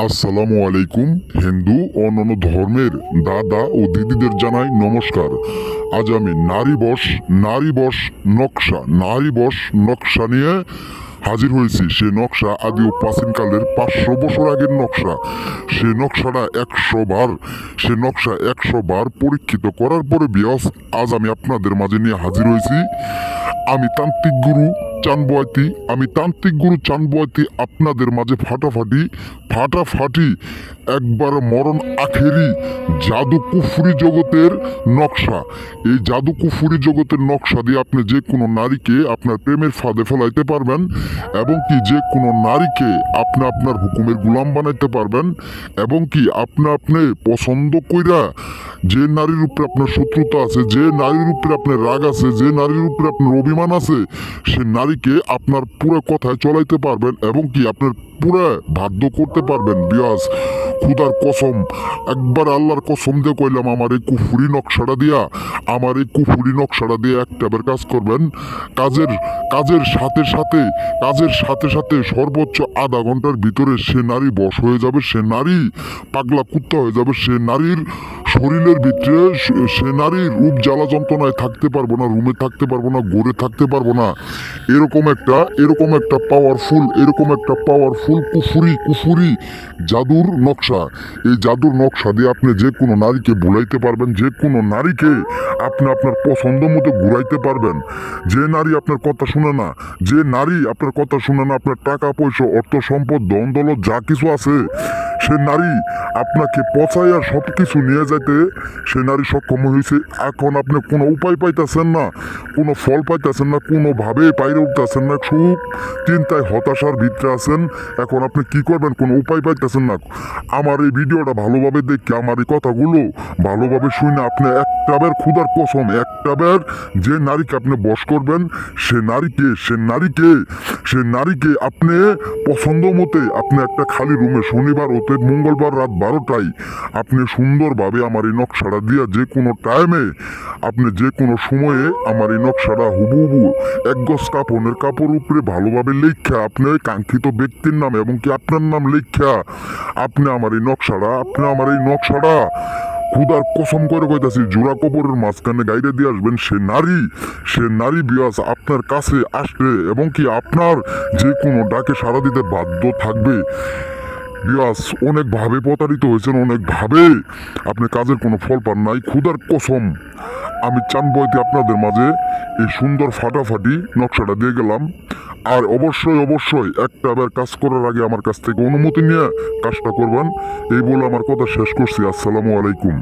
আসসালামু আলাইকুম। হিন্দু ও অন্যান্য ধর্মের দাদা ও দিদিদের জানাই নমস্কার। আজ আমি নারী বশ নকশা নিয়ে হাজির হয়েছি। সে নকশা আদি ও প্রাচীনকালের 500 বছর আগের নকশা। সে নকশা 100 বার পরীক্ষিত করার পরে বিয়াস আজ আমি আপনাদের মাঝে নিয়ে হাজির হয়েছি। আমি তান্ত্রিক গুরু চানবয়াতি আপনাদের মাঝে ফাটাফাটি একবার মরণ আখেরি জাদু কুফরি জগতের নকশা। এই জাদু কুফরি জগতের নকশা দিয়ে আপনি যে কোনো নারীকে আপনার প্রেমের ফাঁদে ফেলাইতে পারবেন এবং কি যে কোনো নারীকে আপনি আপনার হুকুমের গুলাম বানাইতে পারবেন এবং কি আপনি পছন্দ কইরা যে নারীর উপরে আপনার শত্রুতা আছে, যে নারীর উপরে আপনার রাগ আছে, যে নারীর উপরে আপনার অভিমান আছে, সে নারীকে আপনার পুরো কথায় চলাইতে পারবেন এবং কি আপনার পুরো বাধ্য করতে পারবেন। বিয়াস খুদার কসম, একবার আল্লাহর কসম দিয়ে কইলাম, আমার এই কুফুরি নকশাটা দিয়ে একটাবার কাজ করবেন। কাজের সাথে সাথে সর্বোচ্চ আধা ঘন্টার ভিতরে সে নারী বশ হয়ে যাবে, সে নারী পাগলা কুত্তা হয়ে যাবে, সে নারীর শরীরের ভিতরে সে নারীর রূপ জ্বালা যন্ত্রণায় থাকতে পারবো না, রুমে থাকতে পারবো না, গড়ে থাকতে পারবো না। এরকম একটা পাওয়ারফুল কুফুরি জাদুর নকশা। এই জাদুর নকশা দিয়ে আপনি যে কোনো নারীকে ভুলাইতে পারবেন, যে কোনো নারীকে আপনি আপনার পছন্দ মতো ঘুরাইতে পারবেন। যে নারী আপনার কথা শুনে না, আপনার টাকা পয়সা অর্থ সম্পদ ধন দৌলত যা কিছু আছে, সে নারী আপনাকে পচাইয়া সব কিছু নিয়ে যাইতে সে নারী সক্ষম হয়েছে। এখন আপনি কোনো উপায় পাইতেছেন না, কোনো ফল পাইতেছেন না, কোনোভাবে বাইরে উঠতেছেন না, খুব চিন্তায় হতাশার ভিতরে আছেন। এখন আপনি কি করবেন, কোনো উপায় পাইতেছেন না। আমার এই ভিডিওটা ভালোভাবে দেখে, আমার এই কথাগুলো ভালোভাবে শুনে আপনি একটাবার খুদার কসম, একটাবার যে নারীকে আপনি বশ করবেন, সে নারীকে আপনি পছন্দ মতে আপনি একটা খালি রুমে শনিবার হতে মঙ্গলবার রাত 12টায় আপনি সুন্দরভাবে আমার এই নকশাটা দিয়া যে কোনো টাইমে আপনি যে কোনো সময়ে আমার এই নকশাটা হুবহু এক গজ কাপড় উপরে ভালোভাবে লেখা আপনি কাঙ্ক্ষিত ব্যক্তির নাম এবং কি আপনার নাম লেখা আপনি আমার এই নকশাটা খুদার কসম করে কইতাছি জোড়া কবরের মাঝখানে গাইরে দিয়ে আসবেন। সে নারী বিয়াস আপনার কাছে আসবে এবং কি আপনার যে কোনো ডাকে সাড়া দিতে বাধ্য থাকবে। বিয়াস অনেকভাবে প্রতারিত হয়েছেন, অনেকভাবে আপনি কাজের কোনো ফল পান নাই। খুদার কসম আমি চানবয়াতি আপনাদের মাঝে এই সুন্দর ফাটাফাটি নকশাটা দিয়ে গেলাম। আর অবশ্যই একটাবার কাজ করার আগে আমার কাছ থেকে অনুমতি নিয়ে কাজটা করবেন। এই বলে আমার কথা শেষ করছি। আসসালামু আলাইকুম।